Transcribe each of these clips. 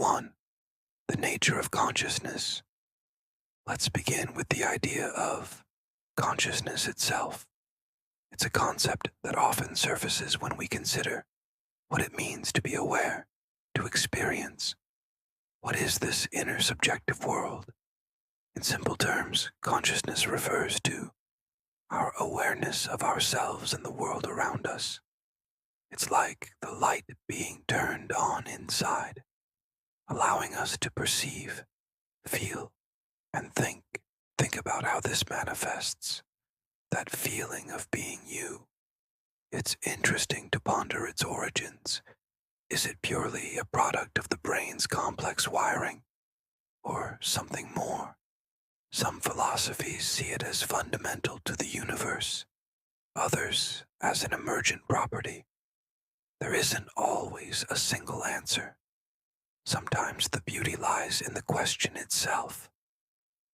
1. The nature of consciousness. Let's begin with the idea of consciousness itself. It's a concept that often surfaces when we consider what it means to be aware, to experience. What is this inner subjective world? In simple terms, consciousness refers to our awareness of ourselves and the world around us. It's like the light being turned on inside, allowing us to perceive, feel, and think. Think about how this manifests. That feeling of being you. It's interesting to ponder its origins. Is it purely a product of the brain's complex wiring, or something more? Some philosophies see it as fundamental to the universe, others as an emergent property. There isn't always a single answer. Sometimes the beauty lies in the question itself,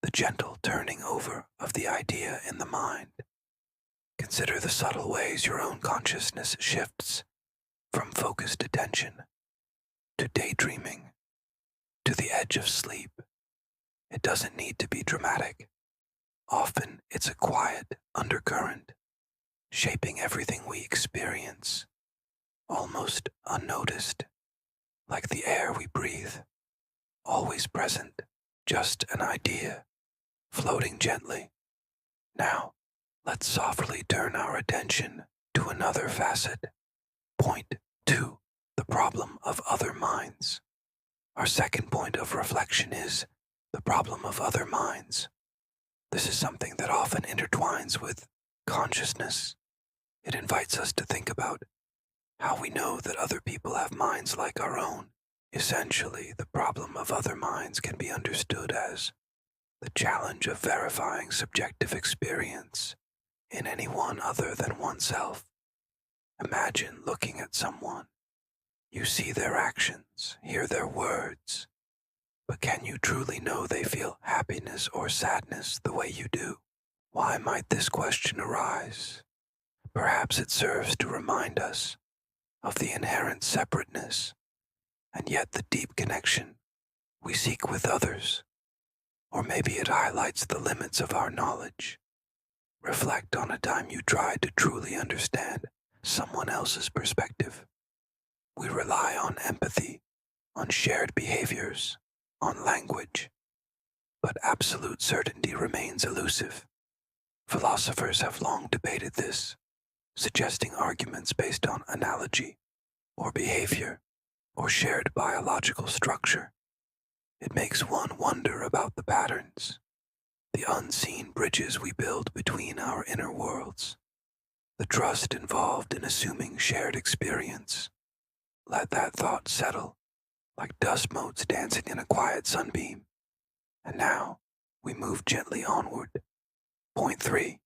the gentle turning over of the idea in the mind. Consider the subtle ways your own consciousness shifts from focused attention to daydreaming to the edge of sleep. It doesn't need to be dramatic. Often it's a quiet undercurrent, shaping everything we experience, almost unnoticed, like the air we breathe, always present, just an idea, floating gently. Now, let's softly turn our attention to another facet. Point 2. The problem of other minds. Our second point of reflection is the problem of other minds. This is something that often intertwines with consciousness. It invites us to think about how we know that other people have minds like our own. Essentially, the problem of other minds can be understood as the challenge of verifying subjective experience in anyone other than oneself. Imagine looking at someone. You see their actions, hear their words, but can you truly know they feel happiness or sadness the way you do? Why might this question arise? Perhaps it serves to remind us of the inherent separateness and yet the deep connection we seek with others. Or maybe it highlights the limits of our knowledge. Reflect on a time you tried to truly understand someone else's perspective. We rely on empathy, on shared behaviors, on language, but absolute certainty remains elusive. Philosophers have long debated this, suggesting arguments based on analogy, or behavior, or shared biological structure. It makes one wonder about the patterns, the unseen bridges we build between our inner worlds, the trust involved in assuming shared experience. Let that thought settle, like dust motes dancing in a quiet sunbeam. And now, we move gently onward. Point 3.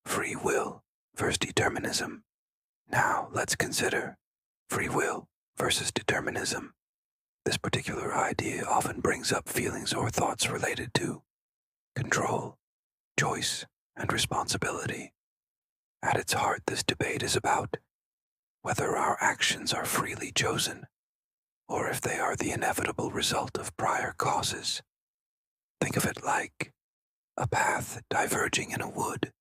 Free will versus determinism. Now, let's consider free will versus determinism. This particular idea often brings up feelings or thoughts related to control, choice, and responsibility. At its heart, this debate is about whether our actions are freely chosen, or if they are the inevitable result of prior causes. Think of it like a path diverging in a wood.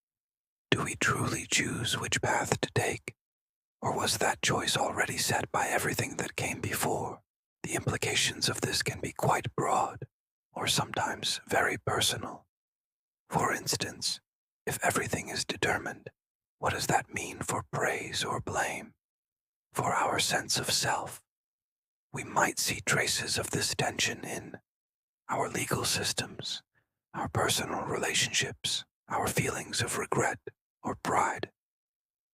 Do we truly choose which path to take, or was that choice already set by everything that came before? The implications of this can be quite broad, or sometimes very personal. For instance, if everything is determined, what does that mean for praise or blame? For our sense of self? We might see traces of this tension in our legal systems, our personal relationships, our feelings of regret or pride.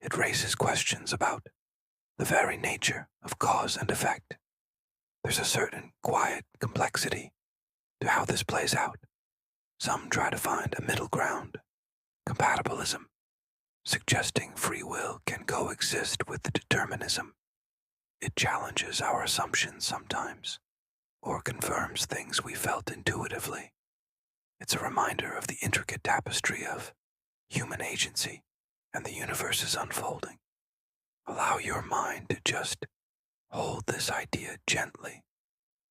It raises questions about the very nature of cause and effect. There's a certain quiet complexity to how this plays out. Some try to find a middle ground, compatibilism, suggesting free will can coexist with determinism. It challenges our assumptions sometimes, or confirms things we felt intuitively. It's a reminder of the intricate tapestry of human agency and the universe's unfolding. Allow your mind to just hold this idea gently.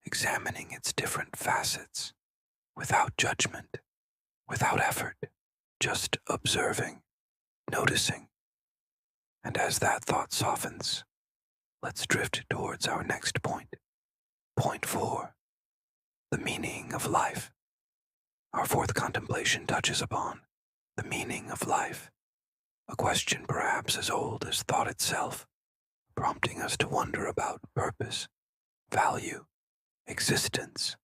examining its different facets, without judgment, without effort, just observing, noticing. And as that thought softens, let's drift towards our next point. Point 4. The meaning of life. Our fourth contemplation touches upon the meaning of life, a question perhaps as old as thought itself, prompting us to wonder about purpose, value, existence.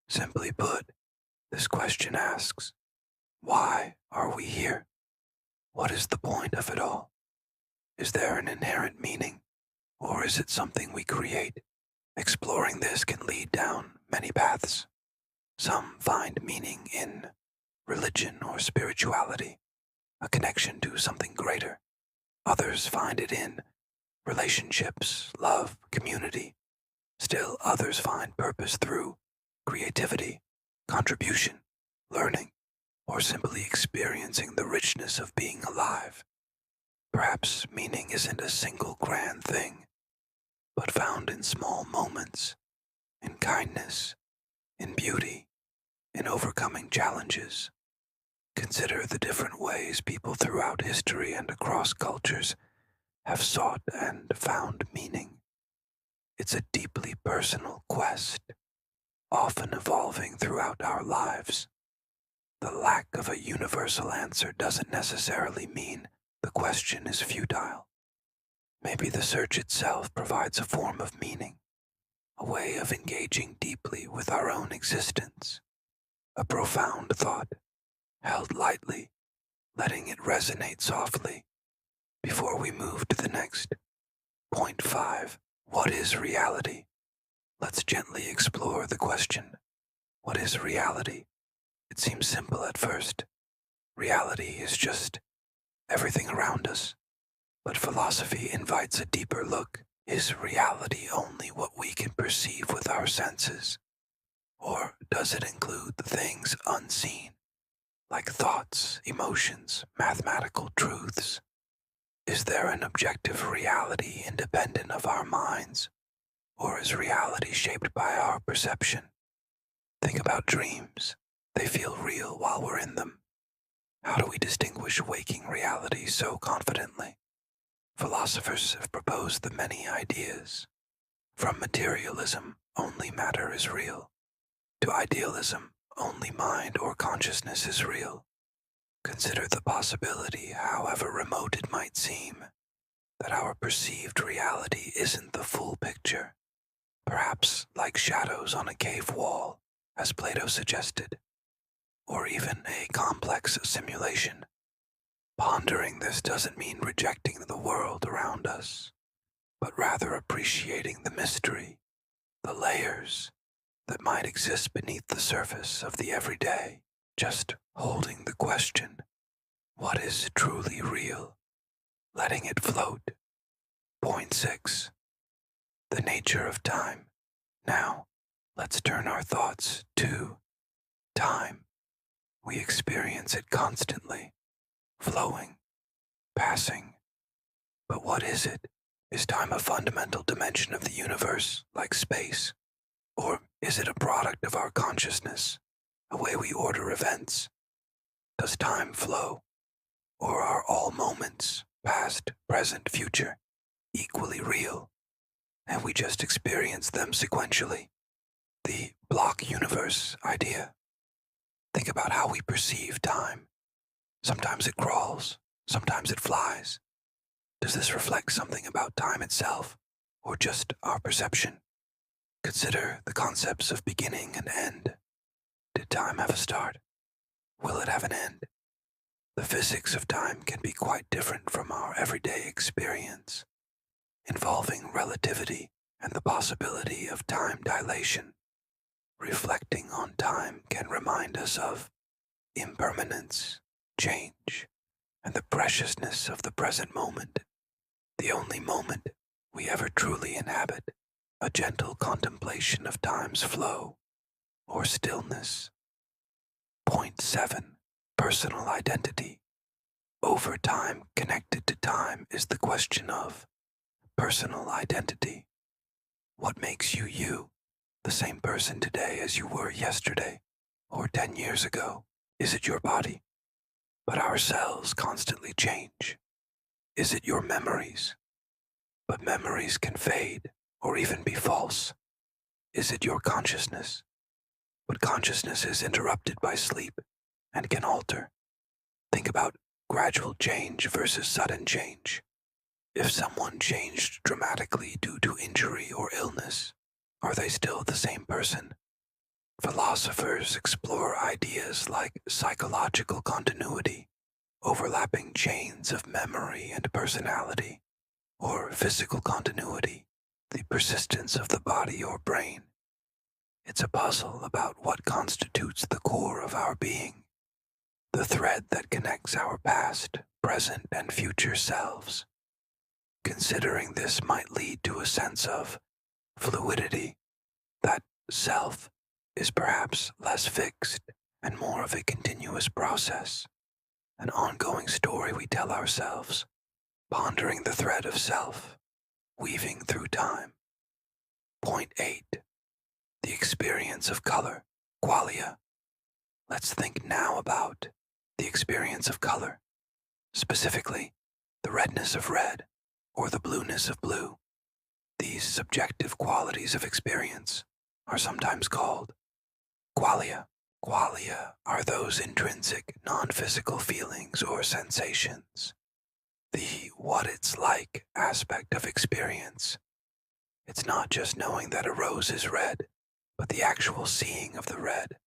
Simply put, this question asks, why are we here? What is the point of it all? Is there an inherent meaning, or is it something we create? Exploring this can lead down many paths. Some find meaning in religion or spirituality, a connection to something greater. Others find it in relationships, love, community. Still others find purpose through creativity, contribution, learning, or simply experiencing the richness of being alive. Perhaps meaning isn't a single grand thing, but found in small moments, in kindness, in beauty, in overcoming challenges. Consider the different ways people throughout history and across cultures have sought and found meaning. It's a deeply personal quest, often evolving throughout our lives. The lack of a universal answer doesn't necessarily mean the question is futile. Maybe the search itself provides a form of meaning, a way of engaging deeply with our own existence, a profound thought, held lightly, letting it resonate softly, before we move to the next. Point 5. What is reality? Let's gently explore the question. What is reality? It seems simple at first. Reality is just everything around us. But philosophy invites a deeper look. Is reality only what we can perceive with our senses? Or does it include the things unseen, like thoughts, emotions, mathematical truths? Is there an objective reality independent of our minds? Or is reality shaped by our perception? Think about dreams. They feel real while we're in them. How do we distinguish waking reality so confidently? Philosophers have proposed the many ideas. From materialism, only matter is real, to idealism, only mind or consciousness is real. Consider the possibility, however remote it might seem, that our perceived reality isn't the full picture, perhaps like shadows on a cave wall, as Plato suggested, or even a complex simulation. Pondering this doesn't mean rejecting the world around us, but rather appreciating the mystery, the layers that might exist beneath the surface of the everyday, just holding the question, what is truly real? Letting it float. Point 6. The nature of time. Now, let's turn our thoughts to time. We experience it constantly, flowing, passing. But what is it? Is time a fundamental dimension of the universe, like space? Or is it a product of our consciousness, a way we order events? Does time flow? Or are all moments, past, present, future, equally real, and we just experience them sequentially? The block universe idea. Think about how we perceive time. Sometimes it crawls, sometimes it flies. Does this reflect something about time itself, or just our perception? Consider the concepts of beginning and end. Did time have a start? Will it have an end? The physics of time can be quite different from our everyday experience, involving relativity and the possibility of time dilation. Reflecting on time can remind us of impermanence, change, and the preciousness of the present moment, the only moment we ever truly inhabit, a gentle contemplation of time's flow or stillness. Point 7. Personal identity. Over time, connected to time, is the question of personal identity. What makes you you? the same person today as you were yesterday or 10 years ago? Is it your body? But our cells constantly change. Is it your memories? But memories can fade or even be false. Is it your consciousness? But consciousness is interrupted by sleep and can alter. Think about gradual change versus sudden change. If someone changed dramatically due to injury or illness, are they still the same person? Philosophers explore ideas like psychological continuity, overlapping chains of memory and personality, or physical continuity, the persistence of the body or brain. It's a puzzle about what constitutes the core of our being, the thread that connects our past, present, and future selves. Considering this might lead to a sense of fluidity, that self is perhaps less fixed and more of a continuous process, an ongoing story we tell ourselves, pondering the thread of self, weaving through time. Point 8. The experience of color, qualia. Let's think now about the experience of color, specifically the redness of red or the blueness of blue. These subjective qualities of experience are sometimes called qualia. Qualia are those intrinsic, non-physical feelings or sensations. The what it's like aspect of experience. It's not just knowing that a rose is red, but the actual seeing of the red.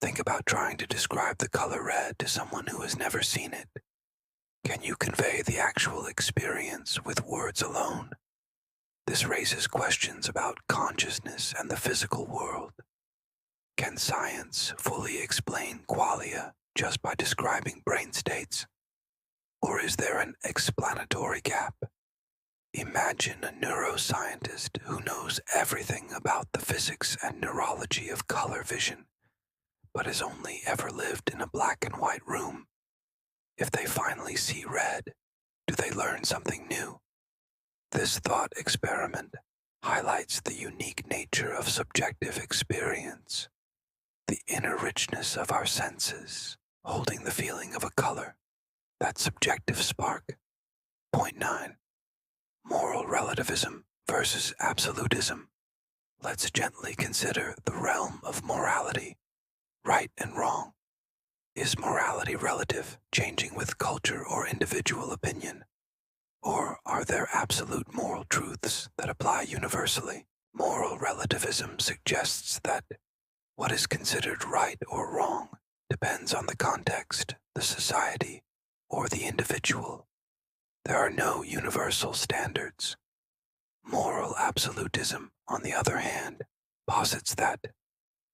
Think about trying to describe the color red to someone who has never seen it. Can you convey the actual experience with words alone? This raises questions about consciousness and the physical world. Can science fully explain qualia just by describing brain states? Or is there an explanatory gap? Imagine a neuroscientist who knows everything about the physics and neurology of color vision, but has only ever lived in a black and white room. If they finally see red, do they learn something new? This thought experiment highlights the unique nature of subjective experience, the inner richness of our senses, holding the feeling of a color, that subjective spark. Point 9. Moral relativism versus absolutism. Let's gently consider the realm of morality, right and wrong. Is morality relative, changing with culture or individual opinion? Or are there absolute moral truths that apply universally? Moral relativism suggests that what is considered right or wrong depends on the context, the society, or the individual. There are no universal standards. Moral absolutism, on the other hand, posits that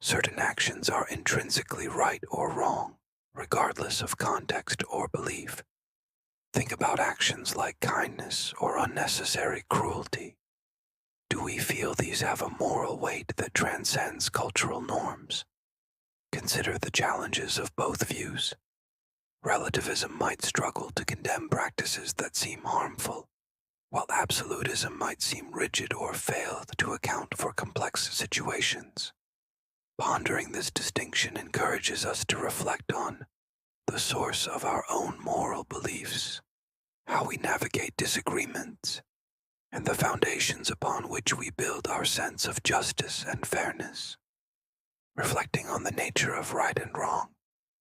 certain actions are intrinsically right or wrong, regardless of context or belief. Think about actions like kindness or unnecessary cruelty. Do we feel these have a moral weight that transcends cultural norms? Consider the challenges of both views. Relativism might struggle to condemn practices that seem harmful, while absolutism might seem rigid or fail to account for complex situations. Pondering this distinction encourages us to reflect on the source of our own moral beliefs, how we navigate disagreements, and the foundations upon which we build our sense of justice and fairness. Reflecting on the nature of right and wrong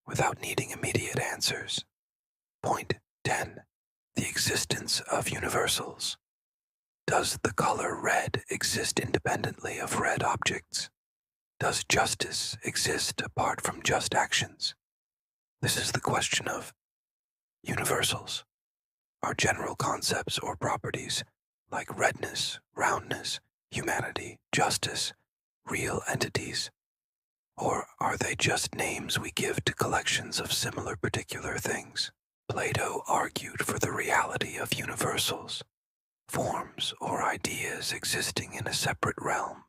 without needing immediate answers. Point 10. The existence of universals. Does the color red exist independently of red objects? Does justice exist apart from just actions? This is the question of universals. Are general concepts or properties like redness, roundness, humanity, justice, real entities? Or are they just names we give to collections of similar particular things? Plato argued for the reality of universals, forms or ideas existing in a separate realm.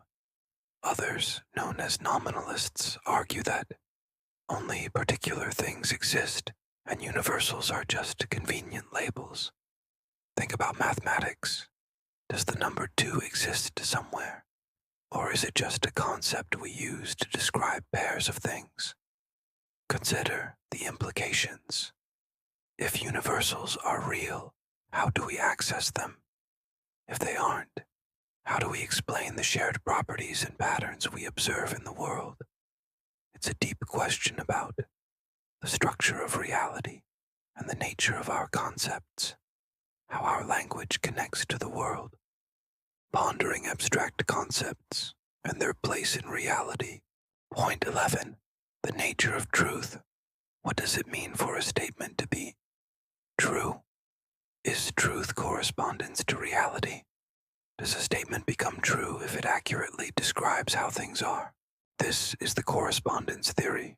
Others, known as nominalists, argue that only particular things exist and universals are just convenient labels. Think about mathematics. Does the number 2 exist somewhere? Or is it just a concept we use to describe pairs of things? Consider the implications. If universals are real, how do we access them? If they aren't, how do we explain the shared properties and patterns we observe in the world? It's a deep question about the structure of reality and the nature of our concepts, how our language connects to the world, pondering abstract concepts and their place in reality. Point 11. The nature of truth. What does it mean for a statement to be true? Is truth correspondence to reality? Does a statement become true if it accurately describes how things are? This is the correspondence theory.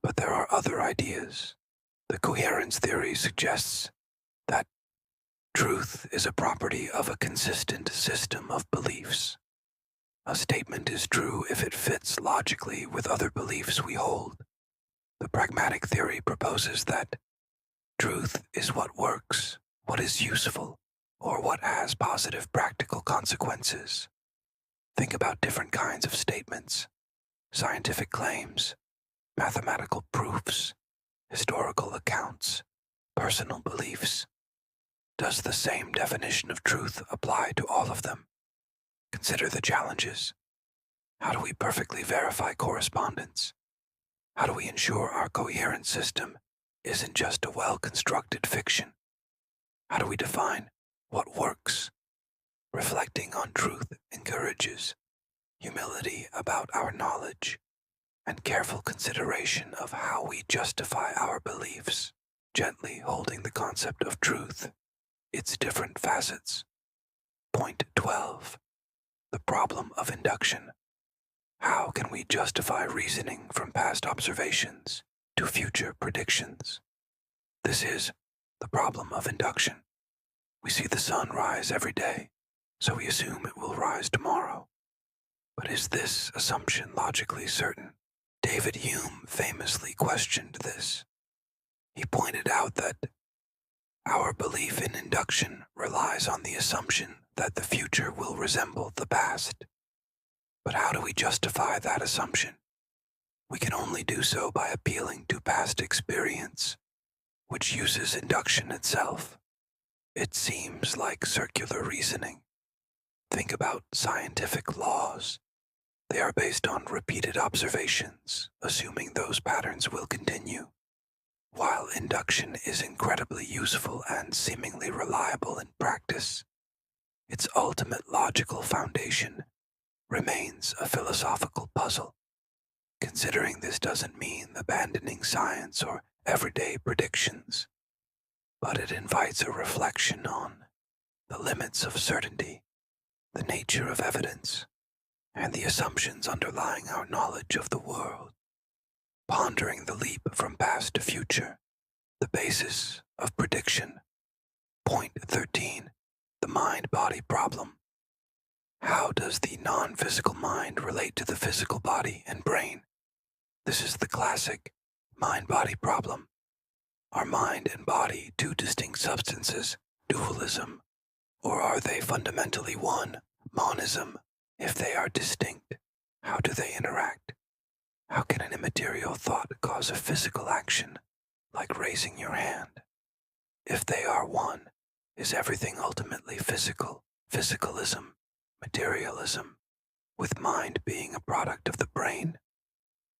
But there are other ideas. The coherence theory suggests that truth is a property of a consistent system of beliefs. A statement is true if it fits logically with other beliefs we hold. The pragmatic theory proposes that truth is what works, what is useful, or what has positive practical consequences. Think about different kinds of statements: scientific claims, mathematical proofs, historical accounts, personal beliefs. Does the same definition of truth apply to all of them? Consider the challenges. How do we perfectly verify correspondence? How do we ensure our coherent system isn't just a well-constructed fiction? How do we define what works? Reflecting on truth encourages humility about our knowledge and careful consideration of how we justify our beliefs, gently holding the concept of truth, its different facets. Point 12. The problem of induction. How can we justify reasoning from past observations to future predictions? This is the problem of induction. We see the sun rise every day, so we assume it will rise tomorrow. But is this assumption logically certain? David Hume famously questioned this. He pointed out that our belief in induction relies on the assumption that the future will resemble the past. But how do we justify that assumption? We can only do so by appealing to past experience, which uses induction itself. It seems like circular reasoning. Think about scientific laws. They are based on repeated observations, assuming those patterns will continue. While induction is incredibly useful and seemingly reliable in practice, its ultimate logical foundation remains a philosophical puzzle. Considering this doesn't mean abandoning science or everyday predictions, but it invites a reflection on the limits of certainty, the nature of evidence, and the assumptions underlying our knowledge of the world. Pondering the leap from past to future, the basis of prediction. Point 13. The mind-body problem. How does the non-physical mind relate to the physical body and brain? This is the classic mind-body problem. Are mind and body two distinct substances, dualism, or are they fundamentally one, monism? If they are distinct, how do they interact? How can an immaterial thought cause a physical action, like raising your hand? If they are one, is everything ultimately physical, physicalism, materialism, with mind being a product of the brain?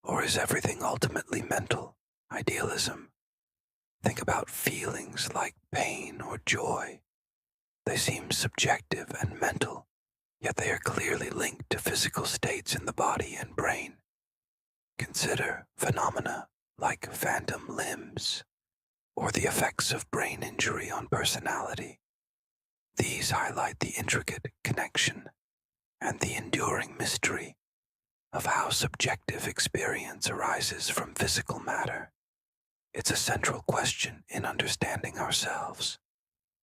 Or is everything ultimately mental, idealism? Think about feelings like pain or joy. They seem subjective and mental, yet they are clearly linked to physical states in the body and brain. Consider phenomena like phantom limbs or the effects of brain injury on personality. These highlight the intricate connection and the enduring mystery of how subjective experience arises from physical matter. It's a central question in understanding ourselves,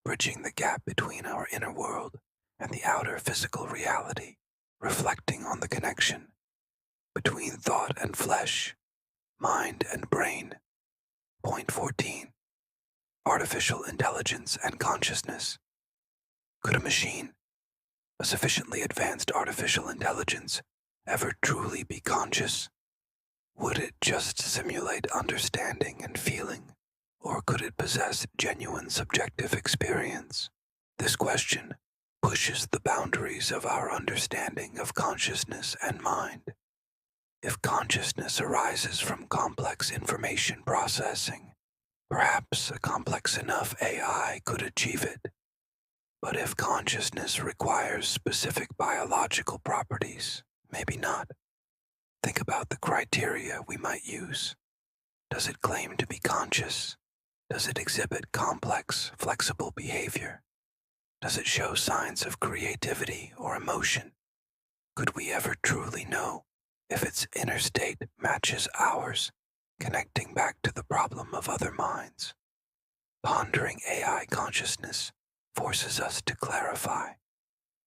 bridging the gap between our inner world and the outer physical reality, reflecting on the connection between thought and flesh, mind and brain. Point 14. Artificial intelligence and consciousness. Could a machine a sufficiently advanced artificial intelligence ever truly be conscious? Would it just simulate understanding and feeling, or could it possess genuine subjective experience? This question pushes the boundaries of our understanding of consciousness and mind. If consciousness arises from complex information processing, perhaps a complex enough AI could achieve it. But if consciousness requires specific biological properties, maybe not. Think about the criteria we might use. Does it claim to be conscious? Does it exhibit complex, flexible behavior? Does it show signs of creativity or emotion? Could we ever truly know if its inner state matches ours, connecting back to the problem of other minds? Pondering AI consciousness forces us to clarify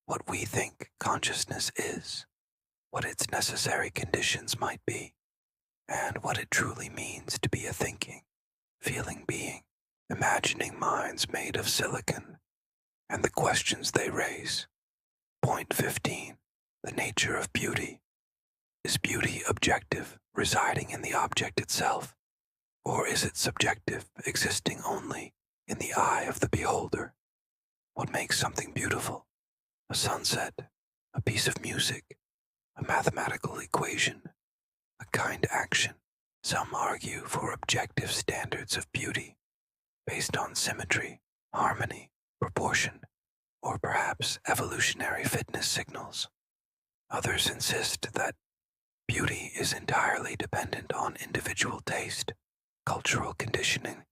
what we think consciousness is, what its necessary conditions might be, and what it truly means to be a thinking, feeling being, imagining minds made of silicon, and the questions they raise. Point 15. The nature of beauty. Is beauty objective, residing in the object itself, or is it subjective, existing only in the eye of the beholder? What makes something beautiful? A sunset, a piece of music, a mathematical equation, a kind action. Some argue for objective standards of beauty, based on symmetry, harmony, proportion, or perhaps evolutionary fitness signals. Others insist that beauty is entirely dependent on individual taste, cultural conditioning,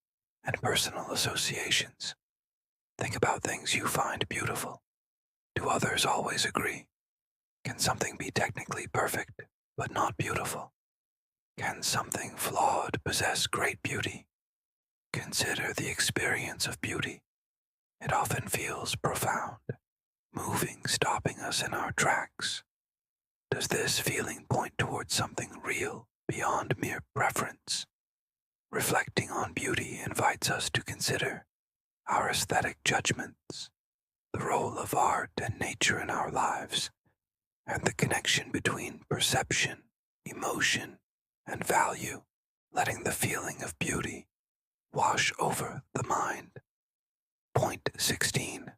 and personal associations. Think about things you find beautiful. Do others always agree? Can something be technically perfect, but not beautiful? Can something flawed possess great beauty? Consider the experience of beauty. It often feels profound, moving, stopping us in our tracks. Does this feeling point towards something real beyond mere preference? Reflecting on beauty invites us to consider our aesthetic judgments, the role of art and nature in our lives, and the connection between perception, emotion, and value, letting the feeling of beauty wash over the mind. Point 16.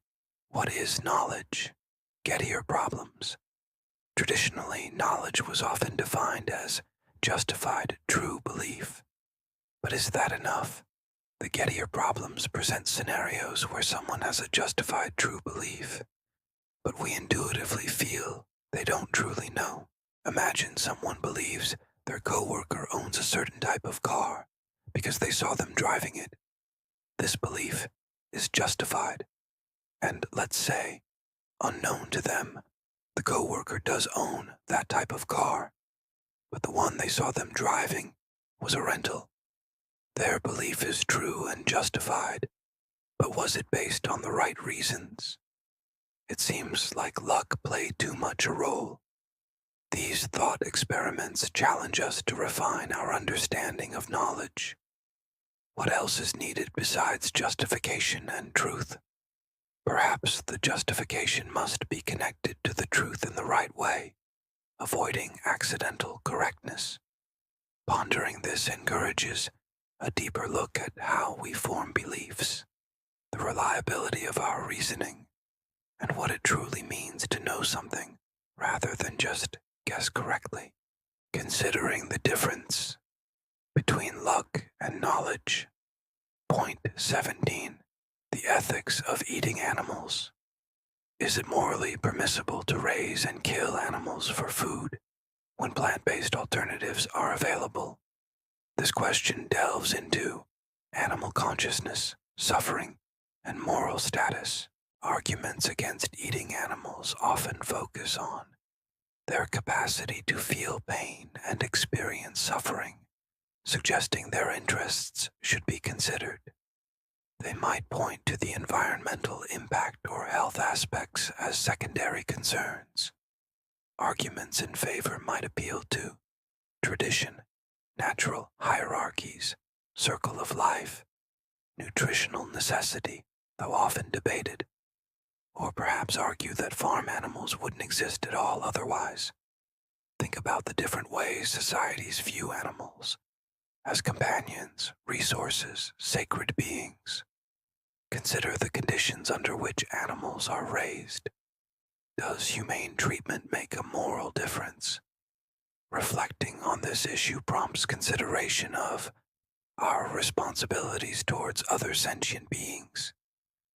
What is knowledge? Gettier problems. Traditionally, knowledge was often defined as justified true belief. But is that enough? The Gettier problems present scenarios where someone has a justified true belief, but we intuitively feel they don't truly know. Imagine someone believes their coworker owns a certain type of car because they saw them driving it. This belief is justified, and let's say, unknown to them, the coworker does own that type of car, but the one they saw them driving was a rental. Their belief is true and justified, but was it based on the right reasons? It seems like luck played too much a role. These thought experiments challenge us to refine our understanding of knowledge. What else is needed besides justification and truth? Perhaps the justification must be connected to the truth in the right way, avoiding accidental correctness. Pondering this encourages a deeper look at how we form beliefs, the reliability of our reasoning, and what it truly means to know something rather than just guess correctly. Considering the difference between luck and knowledge. Point 17. The ethics of eating animals. Is it morally permissible to raise and kill animals for food when plant-based alternatives are available? This question delves into animal consciousness, suffering, and moral status. Arguments against eating animals often focus on their capacity to feel pain and experience suffering, suggesting their interests should be considered. They might point to the environmental impact or health aspects as secondary concerns. Arguments in favor might appeal to tradition, natural hierarchies, circle of life, nutritional necessity, though often debated, or perhaps argue that farm animals wouldn't exist at all otherwise. Think about the different ways societies view animals as companions, resources, sacred beings. Consider the conditions under which animals are raised. Does humane treatment make a moral difference? Reflecting on this issue prompts consideration of our responsibilities towards other sentient beings,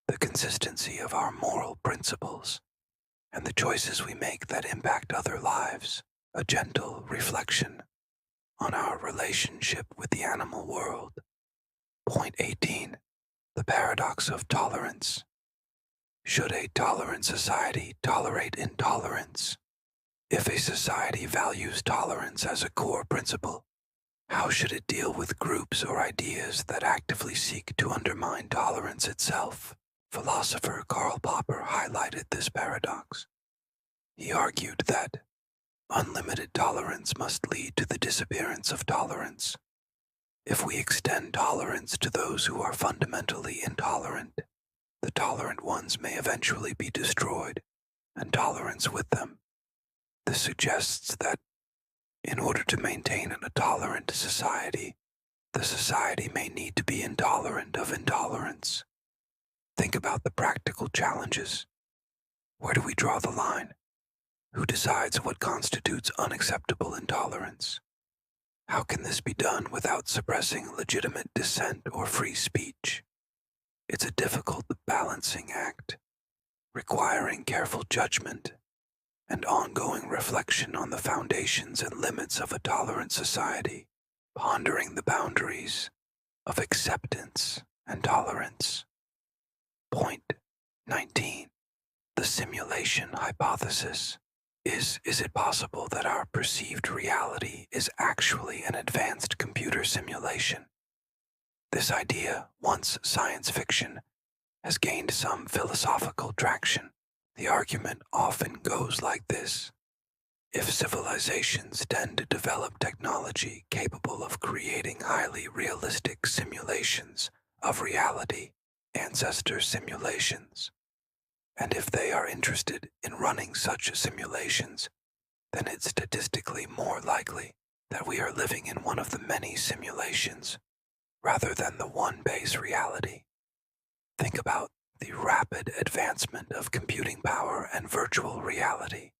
the consistency of our moral principles, and the choices we make that impact other lives. A gentle reflection on our relationship with the animal world. Point 18. The paradox of tolerance. Should a tolerant society tolerate intolerance? If a society values tolerance as a core principle, how should it deal with groups or ideas that actively seek to undermine tolerance itself? Philosopher Karl Popper highlighted this paradox. He argued that unlimited tolerance must lead to the disappearance of tolerance. If we extend tolerance to those who are fundamentally intolerant, the tolerant ones may eventually be destroyed, and tolerance with them. This suggests that in order to maintain a tolerant society, the society may need to be intolerant of intolerance. Think about the practical challenges. Where do we draw the line? Who decides what constitutes unacceptable intolerance? How can this be done without suppressing legitimate dissent or free speech? It's a difficult balancing act, requiring careful judgment and ongoing reflection on the foundations and limits of a tolerant society, pondering the boundaries of acceptance and tolerance. Point 19. The simulation hypothesis. Is it possible that our perceived reality is actually an advanced computer simulation? This idea, once science fiction, has gained some philosophical traction. The argument often goes like this. If civilizations tend to develop technology capable of creating highly realistic simulations of reality, ancestor simulations, and if they are interested in running such simulations, then it's statistically more likely that we are living in one of the many simulations rather than the one base reality. Think about the rapid advancement of computing power and virtual reality.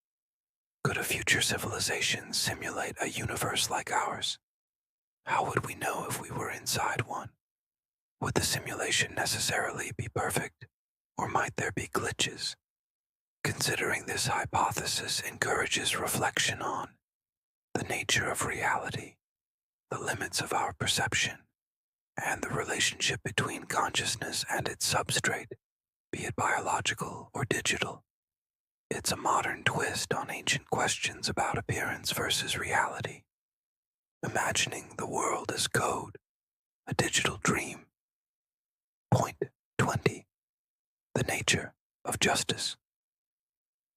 Could a future civilization simulate a universe like ours? How would we know if we were inside one? Would the simulation necessarily be perfect? Or might there be glitches? Considering this hypothesis encourages reflection on the nature of reality, the limits of our perception, and the relationship between consciousness and its substrate, be it biological or digital. It's a modern twist on ancient questions about appearance versus reality. Imagining the world as code, a digital dream. Point 20. The nature of justice.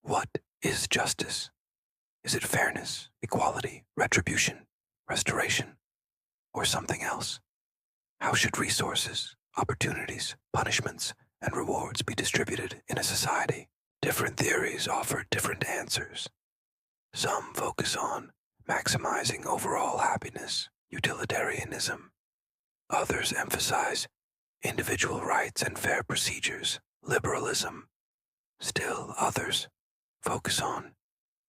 What is justice? Is it fairness, equality, retribution, restoration, or something else? How should resources, opportunities, punishments, and rewards be distributed in a society? Different theories offer different answers. Some focus on maximizing overall happiness, utilitarianism. Others emphasize individual rights and fair procedures, liberalism. Still others focus on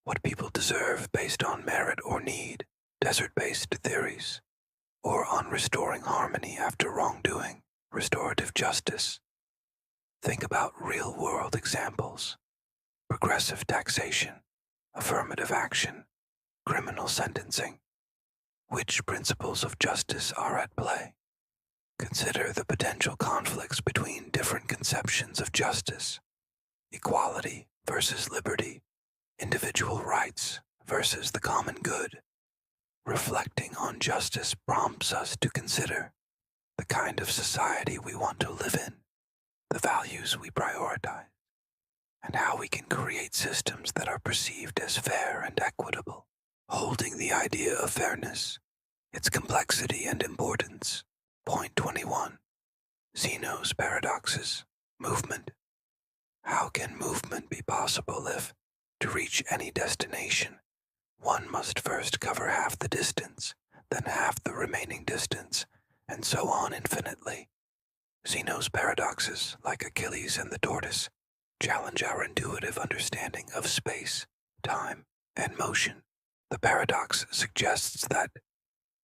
what people deserve based on merit or need, desert-based theories, or on restoring harmony after wrongdoing, restorative justice. Think about real-world examples: progressive taxation, affirmative action, criminal sentencing. Which principles of justice are at play? Consider the potential conflicts between different conceptions of justice: equality versus liberty, individual rights versus the common good. Reflecting on justice prompts us to consider the kind of society we want to live in, the values we prioritize, and how we can create systems that are perceived as fair and equitable. Holding the idea of fairness, its complexity and importance. Point 21. Zeno's paradoxes, movement. How can movement be possible if, to reach any destination, one must first cover half the distance, then half the remaining distance, and so on infinitely? Zeno's paradoxes, like Achilles and the tortoise, challenge our intuitive understanding of space, time, and motion. The paradox suggests that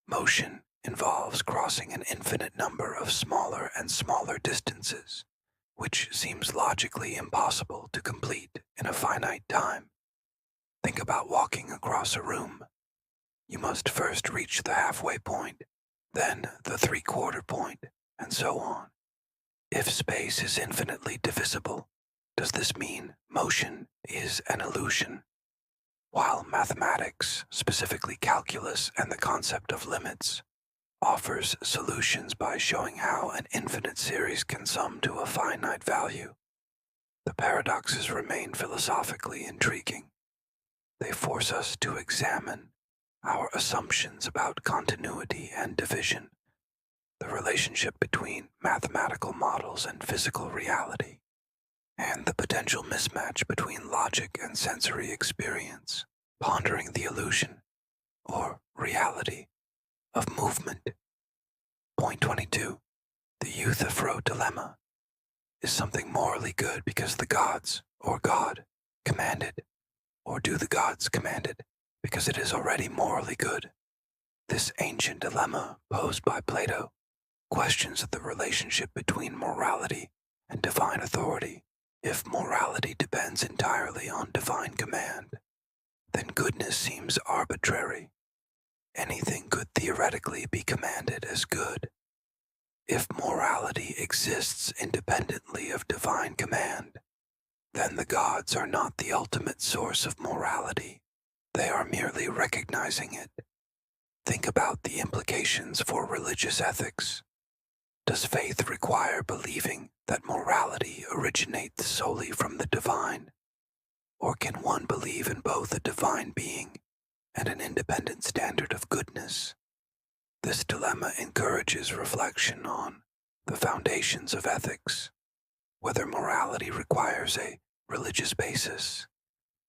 motion involves crossing an infinite number of smaller and smaller distances, which seems logically impossible to complete in a finite time. Think about walking across a room. You must first reach the halfway point, then the three-quarter point, and so on. If space is infinitely divisible, does this mean motion is an illusion? While mathematics, specifically calculus and the concept of limits, offers solutions by showing how an infinite series can sum to a finite value, the paradoxes remain philosophically intriguing. They force us to examine our assumptions about continuity and division, the relationship between mathematical models and physical reality, and the potential mismatch between logic and sensory experience, pondering the illusion, or reality, of movement. Point 22. The Euthyphro dilemma. Is something morally good because the gods, or God, commanded, or do the gods command it because it is already morally good? This ancient dilemma, posed by Plato, questions the relationship between morality and divine authority. If morality depends entirely on divine command, then goodness seems arbitrary. Anything could theoretically be commanded as good. If morality exists independently of divine command, then the gods are not the ultimate source of morality. They are merely recognizing it. Think about the implications for religious ethics. Does faith require believing that morality originates solely from the divine? Or can one believe in both a divine being and an independent standard of goodness? This dilemma encourages reflection on the foundations of ethics, whether morality requires a religious basis,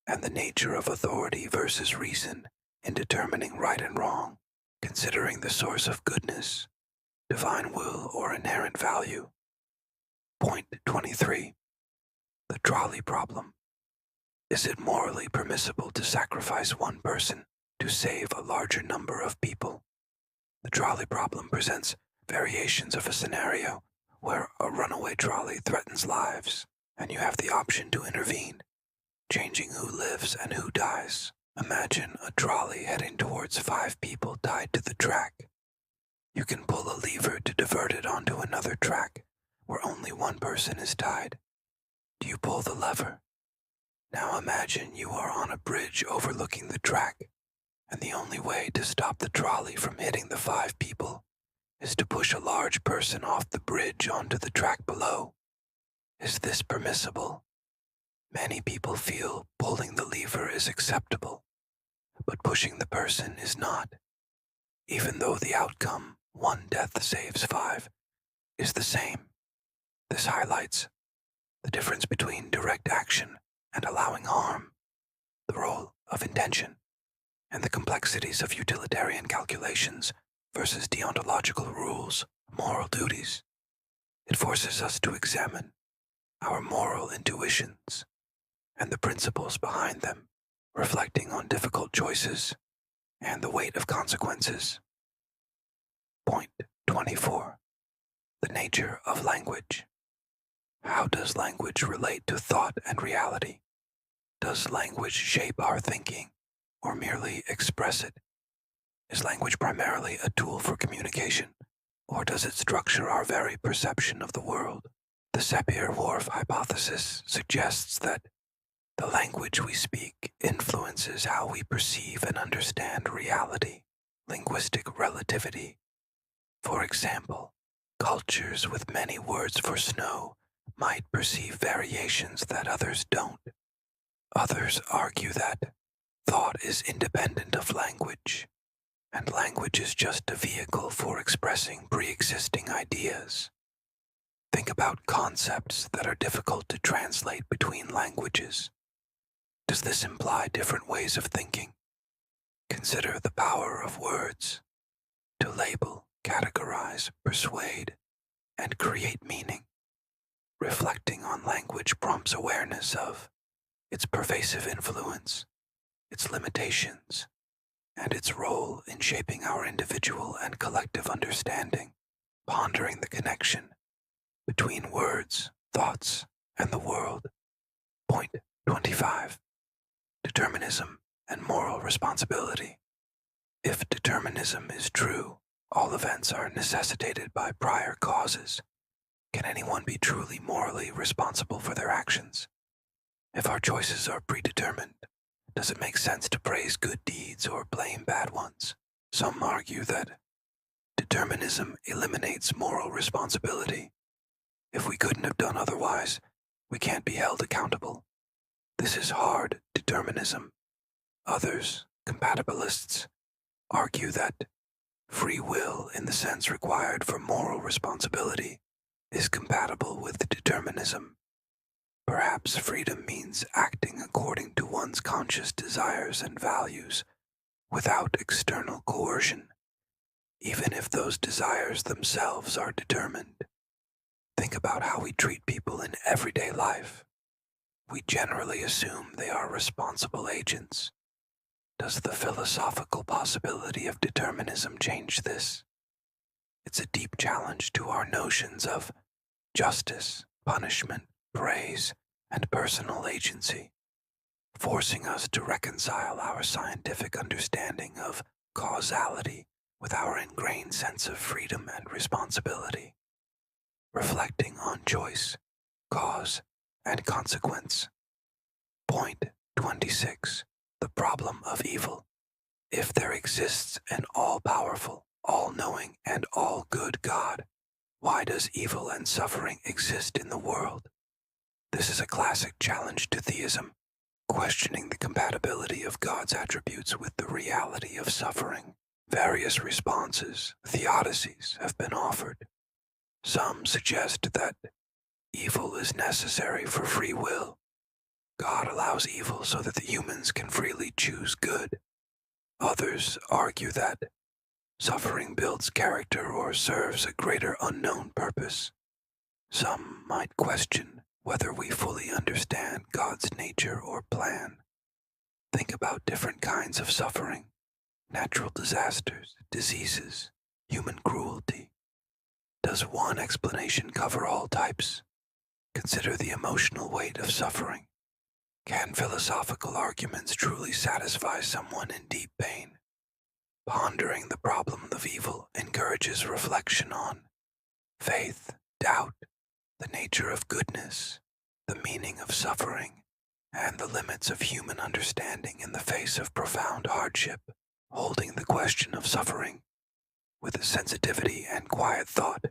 and the nature of authority versus reason in determining right and wrong, considering the source of goodness, divine will, or inherent value. Point 23. The trolley problem. Is it morally permissible to sacrifice one person to save a larger number of people? The trolley problem presents variations of a scenario where a runaway trolley threatens lives, and you have the option to intervene, changing who lives and who dies. Imagine a trolley heading towards 5 people tied to the track. You can pull a lever to divert it onto another track where only one person is tied. Do you pull the lever? Now imagine you are on a bridge overlooking the track, and the only way to stop the trolley from hitting the 5 people is to push a large person off the bridge onto the track below. Is this permissible? Many people feel pulling the lever is acceptable, but pushing the person is not, even though the outcome, 1 death saves 5, is the same. This highlights the difference between direct action and allowing harm, the role of intention, and the complexities of utilitarian calculations versus deontological rules, moral duties. It forces us to examine our moral intuitions and the principles behind them, reflecting on difficult choices and the weight of consequences. Point 24. The nature of language. How does language relate to thought and reality? Does language shape our thinking, or merely express it? Is language primarily a tool for communication, or does it structure our very perception of the world? The Sapir-Whorf hypothesis suggests that the language we speak influences how we perceive and understand reality, linguistic relativity. For example, cultures with many words for snow might perceive variations that others don't. Others argue that thought is independent of language, and language is just a vehicle for expressing pre-existing ideas. Think about concepts that are difficult to translate between languages. Does this imply different ways of thinking? Consider the power of words to label, categorize, persuade, and create meaning. Reflecting on language prompts awareness of its pervasive influence, its limitations, and its role in shaping our individual and collective understanding. Pondering the connection between words, thoughts, and the world. Point 25. Determinism and moral responsibility. If determinism is true, all events are necessitated by prior causes. Can anyone be truly morally responsible for their actions? If our choices are predetermined, does it make sense to praise good deeds or blame bad ones? Some argue that determinism eliminates moral responsibility. If we couldn't have done otherwise, we can't be held accountable. This is hard determinism. Others, compatibilists, argue that free will, in the sense required for moral responsibility, is compatible with determinism. Perhaps freedom means acting according to one's conscious desires and values without external coercion, even if those desires themselves are determined. Think about how we treat people in everyday life. We generally assume they are responsible agents. Does the philosophical possibility of determinism change this? It's a deep challenge to our notions of justice, punishment, praise, and personal agency, forcing us to reconcile our scientific understanding of causality with our ingrained sense of freedom and responsibility. Reflecting on choice, cause, and consequence. Point 26. The problem of evil. If there exists an all-powerful, all-knowing, and all-good God, why does evil and suffering exist in the world? This is a classic challenge to theism, questioning the compatibility of God's attributes with the reality of suffering. Various responses, theodicies, have been offered. Some suggest that evil is necessary for free will. God allows evil so that the humans can freely choose good. Others argue that suffering builds character or serves a greater unknown purpose. Some might question whether we fully understand God's nature or plan. Think about different kinds of suffering: natural disasters, diseases, human cruelty. Does one explanation cover all types? Consider the emotional weight of suffering. Can philosophical arguments truly satisfy someone in deep pain? Pondering the problem of evil encourages reflection on faith, doubt, the nature of goodness, the meaning of suffering, and the limits of human understanding in the face of profound hardship. Holding the question of suffering with sensitivity and quiet thought.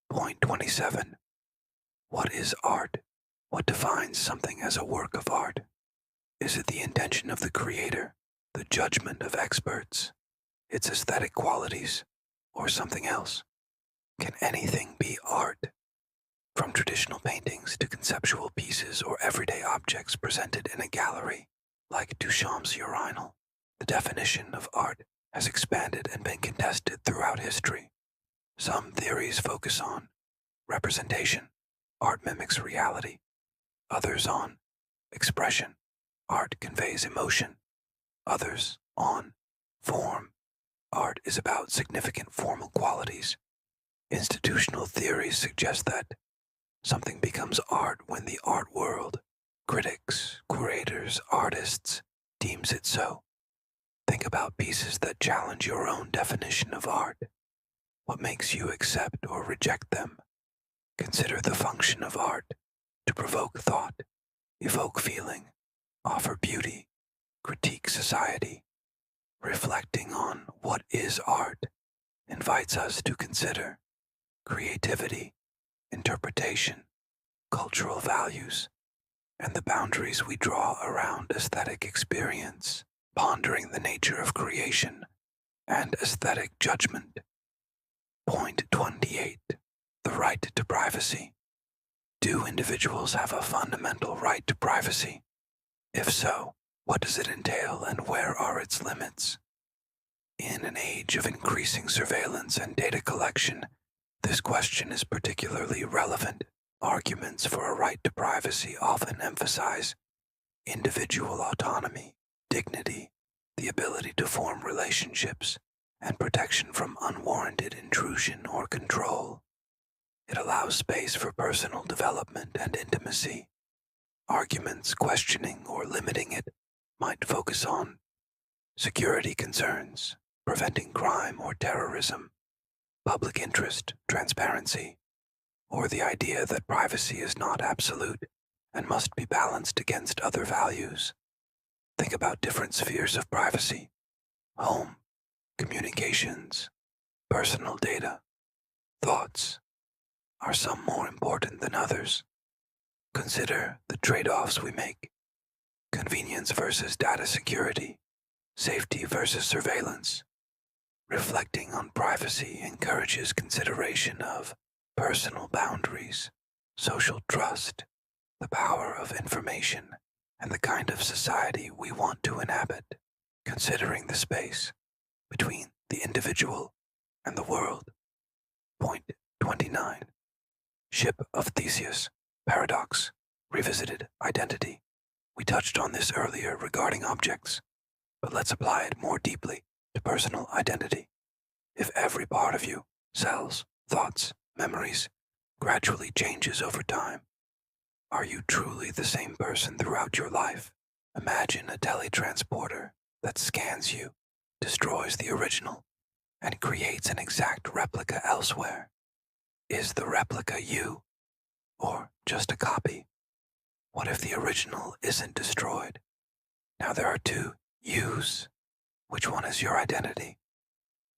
Point 27. What is art? What defines something as a work of art? Is it the intention of the creator, the judgment of experts, its aesthetic qualities, or something else? Can anything be art? From traditional paintings to conceptual pieces or everyday objects presented in a gallery, like Duchamp's urinal, the definition of art has expanded and been contested throughout history. Some theories focus on representation, art mimics reality. Others on expression, art conveys emotion. Others on form, art is about significant formal qualities. Institutional theories suggest that something becomes art when the art world, critics, curators, artists, deems it so. Think about pieces that challenge your own definition of art. What makes you accept or reject them? Consider the function of art: to provoke thought, evoke feeling, offer beauty, critique society. Reflecting on what is art invites us to consider creativity, interpretation, cultural values, and the boundaries we draw around aesthetic experience. Pondering the nature of creation and aesthetic judgment. Point 28. The right to privacy. Do individuals have a fundamental right to privacy? If so, what does it entail and where are its limits? In an age of increasing surveillance and data collection, this question is particularly relevant. Arguments for a right to privacy often emphasize individual autonomy, dignity, the ability to form relationships, and protection from unwarranted intrusion or control. It allows space for personal development and intimacy. Arguments questioning or limiting it might focus on security concerns, preventing crime or terrorism, public interest, transparency, or the idea that privacy is not absolute and must be balanced against other values. Think about different spheres of privacy: home, communications, personal data, thoughts. Are some more important than others? Consider the trade-offs we make: convenience versus data security, safety versus surveillance. Reflecting on privacy encourages consideration of personal boundaries, social trust, the power of information, and the kind of society we want to inhabit. Considering the space between the individual and the world. Point 29. Ship of Theseus, paradox, revisited identity. We touched on this earlier regarding objects, but let's apply it more deeply to personal identity. If every part of you, cells, thoughts, memories, gradually changes over time, are you truly the same person throughout your life? Imagine a teletransporter that scans you, destroys the original, and creates an exact replica elsewhere. Is the replica you, or just a copy? What if the original isn't destroyed? Now there are two yous. Which one is your identity?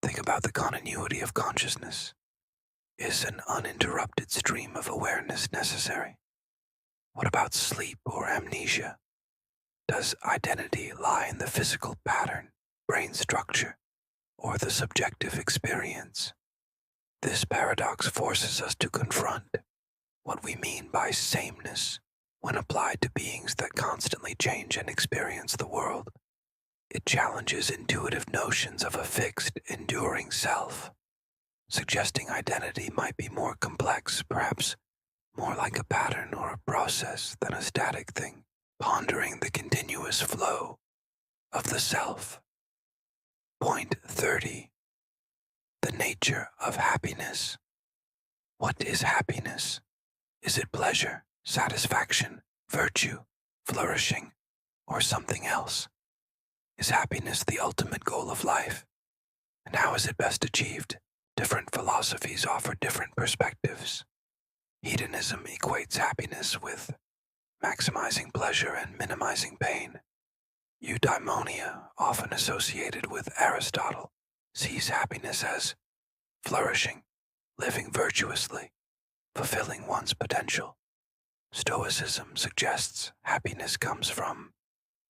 Think about the continuity of consciousness. Is an uninterrupted stream of awareness necessary? What about sleep or amnesia? Does identity lie in the physical pattern, brain structure, or the subjective experience? This paradox forces us to confront what we mean by sameness when applied to beings that constantly change and experience the world. It challenges intuitive notions of a fixed, enduring self, suggesting identity might be more complex, perhaps more like a pattern or a process than a static thing, pondering the continuous flow of the self. Point 30. The nature of happiness. What is happiness? Is it pleasure, satisfaction, virtue, flourishing, or something else? Is happiness the ultimate goal of life? And how is it best achieved? Different philosophies offer different perspectives. Hedonism equates happiness with maximizing pleasure and minimizing pain. Eudaimonia, often associated with Aristotle, sees happiness as flourishing, living virtuously, fulfilling one's potential. Stoicism suggests happiness comes from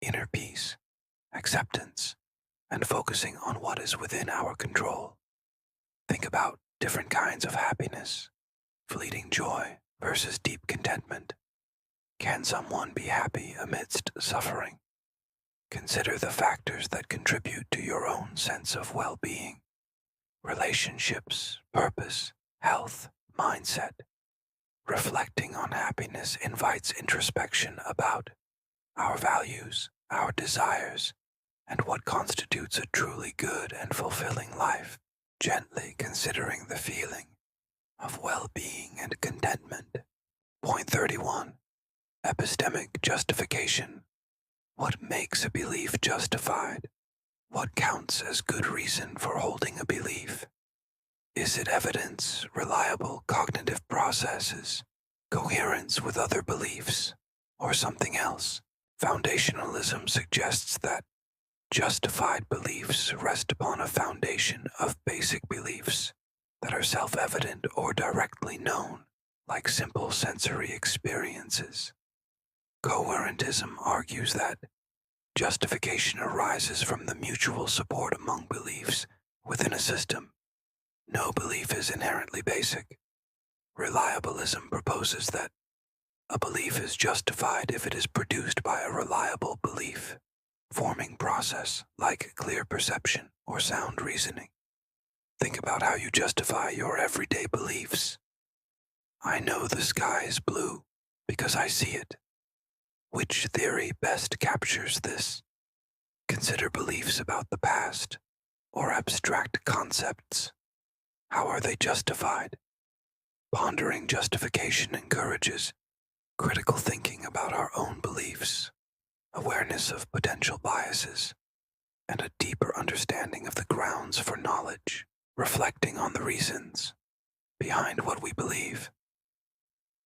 inner peace, acceptance, and focusing on what is within our control. Think about different kinds of happiness: fleeting joy versus deep contentment. Can someone be happy amidst suffering? Consider the factors that contribute to your own sense of well-being: relationships, purpose, health, mindset. Reflecting on happiness invites introspection about our values, our desires, and what constitutes a truly good and fulfilling life, gently considering the feeling of well-being and contentment. Point 31. Epistemic justification. What makes a belief justified? What counts as good reason for holding a belief? Is it evidence, reliable cognitive processes, coherence with other beliefs, or something else? Foundationalism suggests that justified beliefs rest upon a foundation of basic beliefs that are self-evident or directly known, like simple sensory experiences. Coherentism argues that justification arises from the mutual support among beliefs within a system. No belief is inherently basic. Reliabilism proposes that a belief is justified if it is produced by a reliable belief forming process like clear perception or sound reasoning. Think about how you justify your everyday beliefs. I know the sky is blue because I see it. Which theory best captures this? Consider beliefs about the past or abstract concepts. How are they justified? Pondering justification encourages critical thinking about our own beliefs, awareness of potential biases, and a deeper understanding of the grounds for knowledge, reflecting on the reasons behind what we believe.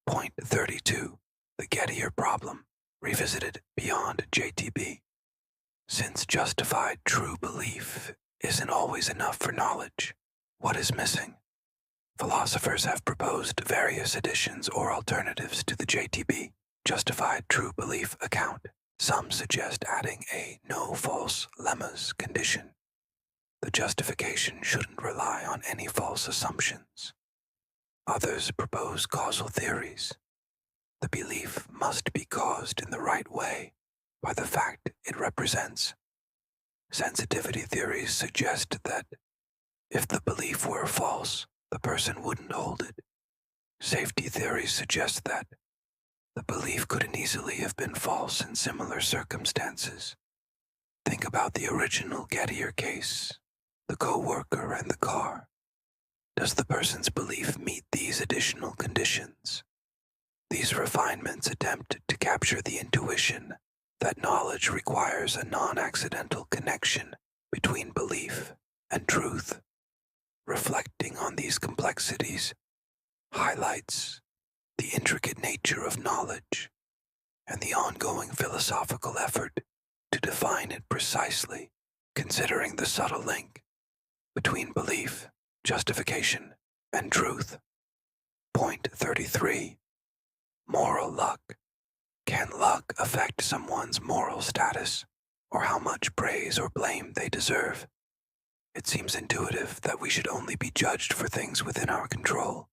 Point 32, the Gettier problem, revisited beyond JTB. Since justified true belief isn't always enough for knowledge, what is missing? Philosophers have proposed various additions or alternatives to the JTB, justified true belief account. Some suggest adding a no false lemmas condition. The justification shouldn't rely on any false assumptions. Others propose causal theories. The belief must be caused in the right way by the fact it represents. Sensitivity theories suggest that if the belief were false, the person wouldn't hold it. Safety theories suggest that the belief couldn't easily have been false in similar circumstances. Think about the original Gettier case, the co-worker and the car. Does the person's belief meet these additional conditions? These refinements attempt to capture the intuition that knowledge requires a non-accidental connection between belief and truth. Reflecting on these complexities highlights the intricate nature of knowledge and the ongoing philosophical effort to define it precisely, considering the subtle link between belief, justification, and truth. Point 33. Moral luck. Can luck affect someone's moral status, or how much praise or blame they deserve? It seems intuitive that we should only be judged for things within our control.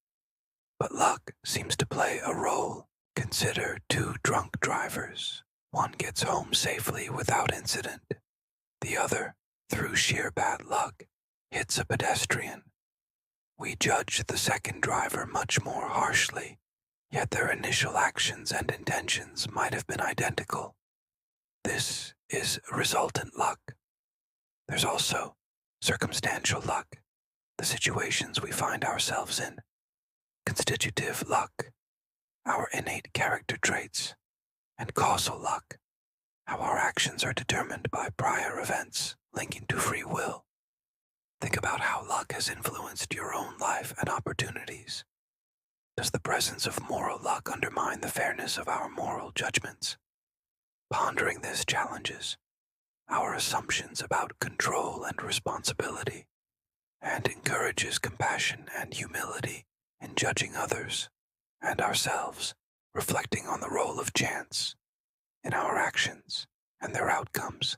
But luck seems to play a role. Consider two drunk drivers. One gets home safely without incident. The other, through sheer bad luck, hits a pedestrian. We judge the second driver much more harshly, yet their initial actions and intentions might have been identical. This is resultant luck. There's also circumstantial luck, the situations we find ourselves in. Constitutive luck, our innate character traits. And causal luck, how our actions are determined by prior events linking to free will. Think about how luck has influenced your own life and opportunities. Does the presence of moral luck undermine the fairness of our moral judgments? Pondering this challenges our assumptions about control and responsibility, and encourages compassion and humility in judging others and ourselves, reflecting on the role of chance in our actions and their outcomes.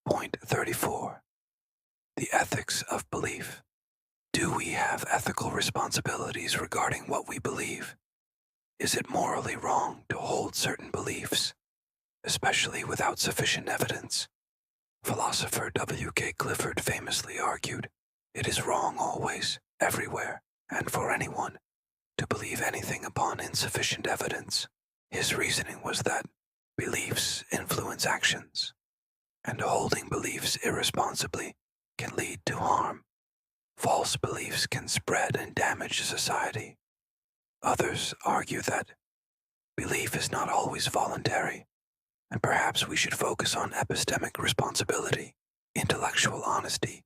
Point 34. The ethics of belief. Do we have ethical responsibilities regarding what we believe? Is it morally wrong to hold certain beliefs, especially without sufficient evidence? Philosopher W.K. Clifford famously argued, "It is wrong always, everywhere, and for anyone, to believe anything upon insufficient evidence." His reasoning was that beliefs influence actions, and holding beliefs irresponsibly can lead to harm. False beliefs can spread and damage society. Others argue that belief is not always voluntary, and perhaps we should focus on epistemic responsibility, intellectual honesty,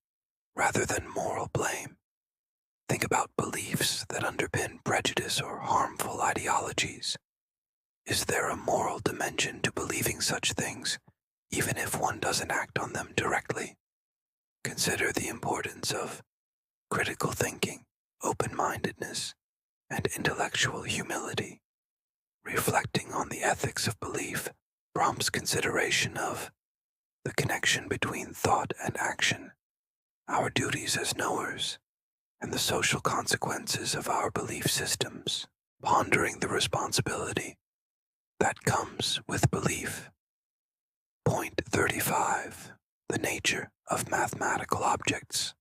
rather than moral blame. Think about beliefs that underpin prejudice or harmful ideologies. Is there a moral dimension to believing such things, even if one doesn't act on them directly? Consider the importance of critical thinking, open-mindedness, and intellectual humility. Reflecting on the ethics of belief prompts consideration of the connection between thought and action, our duties as knowers, and the social consequences of our belief systems, pondering the responsibility that comes with belief. Point 35. The nature of mathematical objects.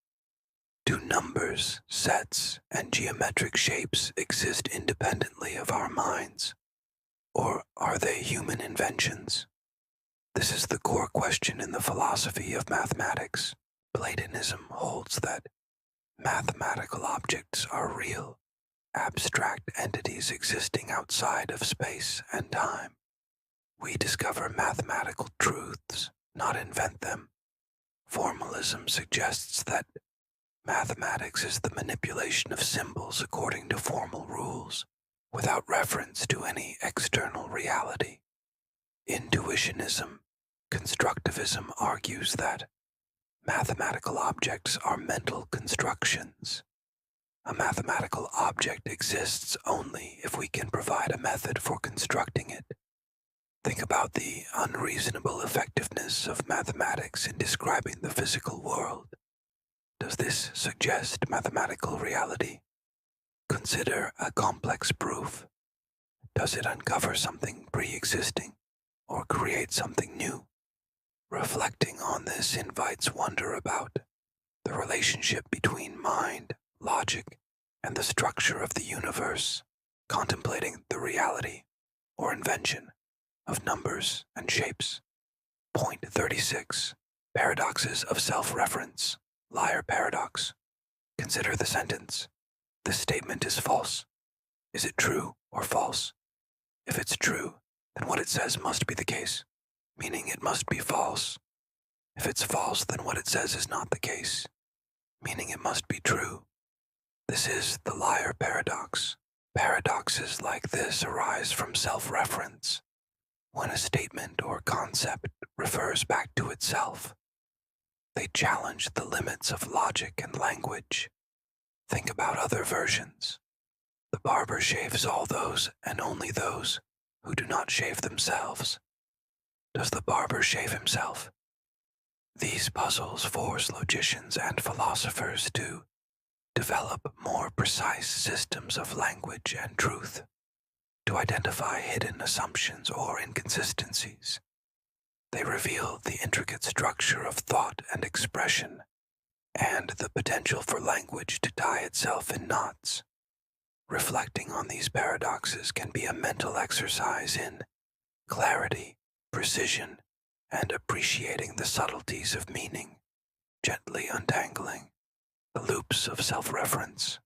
Do numbers, sets, and geometric shapes exist independently of our minds, or are they human inventions? This is the core question in the philosophy of mathematics. Platonism holds that mathematical objects are real, abstract entities existing outside of space and time. We discover mathematical truths, not invent them. Formalism suggests that mathematics is the manipulation of symbols according to formal rules, without reference to any external reality. Intuitionism, constructivism argues that mathematical objects are mental constructions. A mathematical object exists only if we can provide a method for constructing it. Think about the unreasonable effectiveness of mathematics in describing the physical world. Does this suggest mathematical reality? Consider a complex proof. Does it uncover something pre-existing or create something new? Reflecting on this invites wonder about the relationship between mind, logic, and the structure of the universe, contemplating the reality or invention of numbers and shapes. Point 36. Paradoxes of self-reference. Liar paradox. Consider the sentence. This statement is false. Is it true or false? If it's true, then what it says must be the case, meaning it must be false. If it's false, then what it says is not the case, meaning it must be true. This is the liar paradox. Paradoxes like this arise from self-reference. When a statement or concept refers back to itself, they challenge the limits of logic and language. Think about other versions. The barber shaves all those and only those who do not shave themselves. Does the barber shave himself? These puzzles force logicians and philosophers to develop more precise systems of language and truth, to identify hidden assumptions or inconsistencies. They reveal the intricate structure of thought and expression, and the potential for language to tie itself in knots. Reflecting on these paradoxes can be a mental exercise in clarity, precision, and appreciating the subtleties of meaning, gently untangling the loops of self-reference.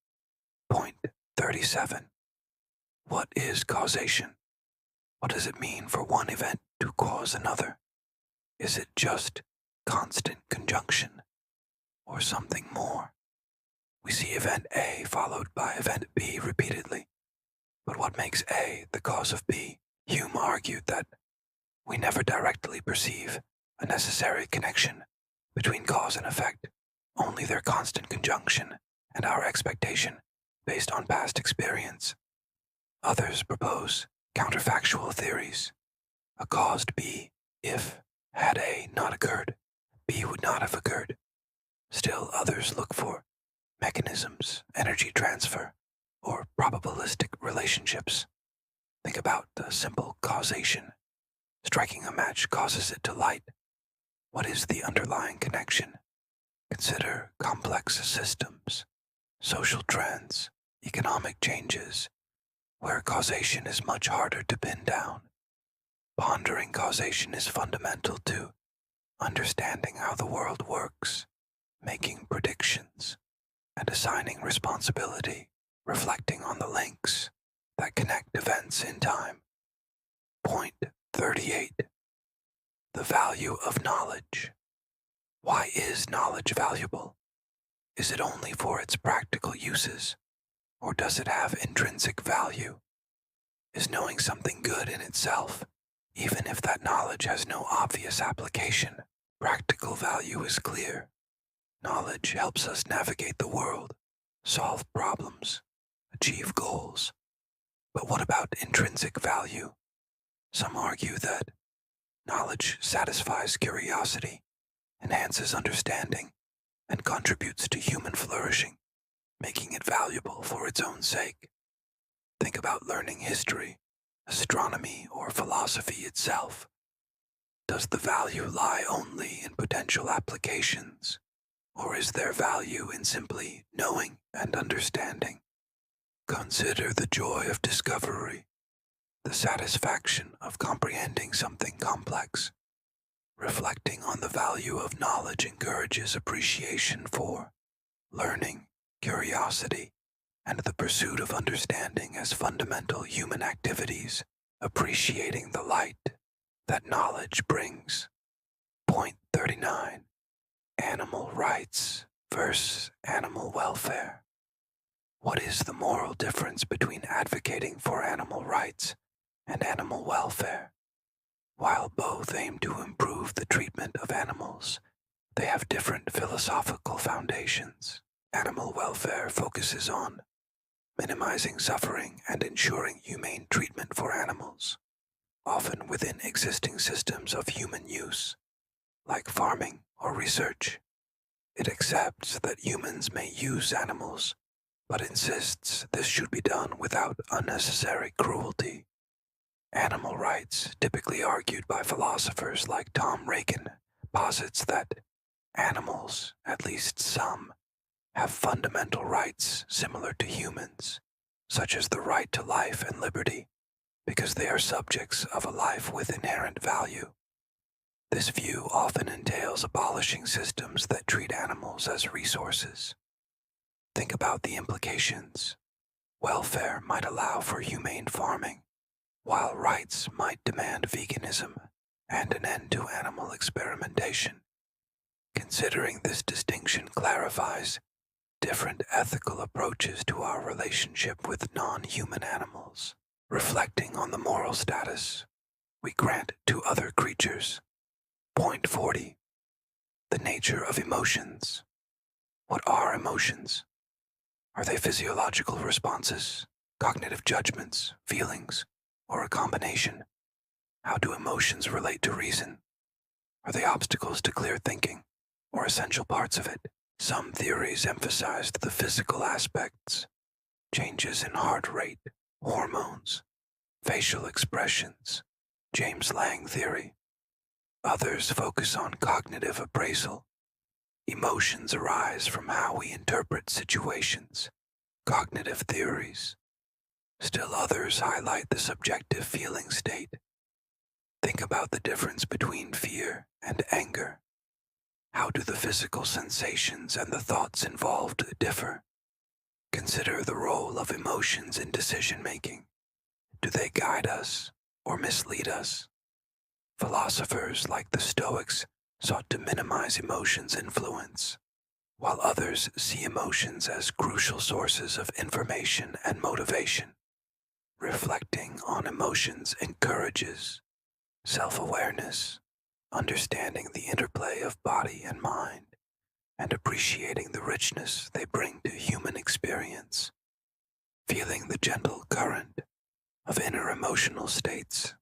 Point 37. What is causation? What does it mean for one event to cause another? Is it just constant conjunction, or something more? We see event A followed by event B repeatedly, but what makes A the cause of B? Hume argued that we never directly perceive a necessary connection between cause and effect, only their constant conjunction and our expectation based on past experience. Others propose counterfactual theories. A caused B if, had A not occurred, B would not have occurred. Still others look for mechanisms, energy transfer, or probabilistic relationships. Think about the simple causation. Striking a match causes it to light. What is the underlying connection? Consider complex systems, social trends, economic changes, where causation is much harder to pin down. Pondering causation is fundamental to understanding how the world works, making predictions, and assigning responsibility, reflecting on the links that connect events in time. Point 38. The value of knowledge. Why is knowledge valuable? Is it only for its practical uses, or does it have intrinsic value? Is knowing something good in itself, even if that knowledge has no obvious application? Practical value is clear. Knowledge helps us navigate the world, solve problems, achieve goals. But what about intrinsic value? Some argue that knowledge satisfies curiosity, enhances understanding, and contributes to human flourishing. making it valuable for its own sake. Think about learning history, astronomy, or philosophy itself. Does the value lie only in potential applications, or is there value in simply knowing and understanding? Consider the joy of discovery, the satisfaction of comprehending something complex. Reflecting on the value of knowledge encourages appreciation for learning, curiosity, and the pursuit of understanding as fundamental human activities, appreciating the light that knowledge brings. Point 39. Animal rights versus animal welfare. What is the moral difference between advocating for animal rights and animal welfare? While both aim to improve the treatment of animals, they have different philosophical foundations. Animal welfare focuses on minimizing suffering and ensuring humane treatment for animals, often within existing systems of human use, like farming or research. It accepts that humans may use animals, but insists this should be done without unnecessary cruelty. Animal rights, typically argued by philosophers like Tom Reagan, posits that animals, at least some, have fundamental rights similar to humans, such as the right to life and liberty, because they are subjects of a life with inherent value. This view often entails abolishing systems that treat animals as resources. Think about the implications. Welfare might allow for humane farming, while rights might demand veganism and an end to animal experimentation. Considering this distinction clarifies different ethical approaches to our relationship with non-human animals. Reflecting on the moral status we grant to other creatures. Point 40. The nature of emotions. What are emotions? Are they physiological responses, cognitive judgments, feelings, or a combination? How do emotions relate to reason? Are they obstacles to clear thinking, or essential parts of it? Some theories emphasized the physical aspects, changes in heart rate, hormones, facial expressions, James Lang theory. Others focus on cognitive appraisal. Emotions arise from how we interpret situations, cognitive theories. Still others highlight the subjective feeling state. Think about the difference between fear and anger. How do the physical sensations and the thoughts involved differ? Consider the role of emotions in decision-making. Do they guide us or mislead us? Philosophers like the Stoics sought to minimize emotions' influence, while others see emotions as crucial sources of information and motivation. Reflecting on emotions encourages self-awareness, understanding the interplay of body and mind, and appreciating the richness they bring to human experience. Feeling the gentle current of inner emotional states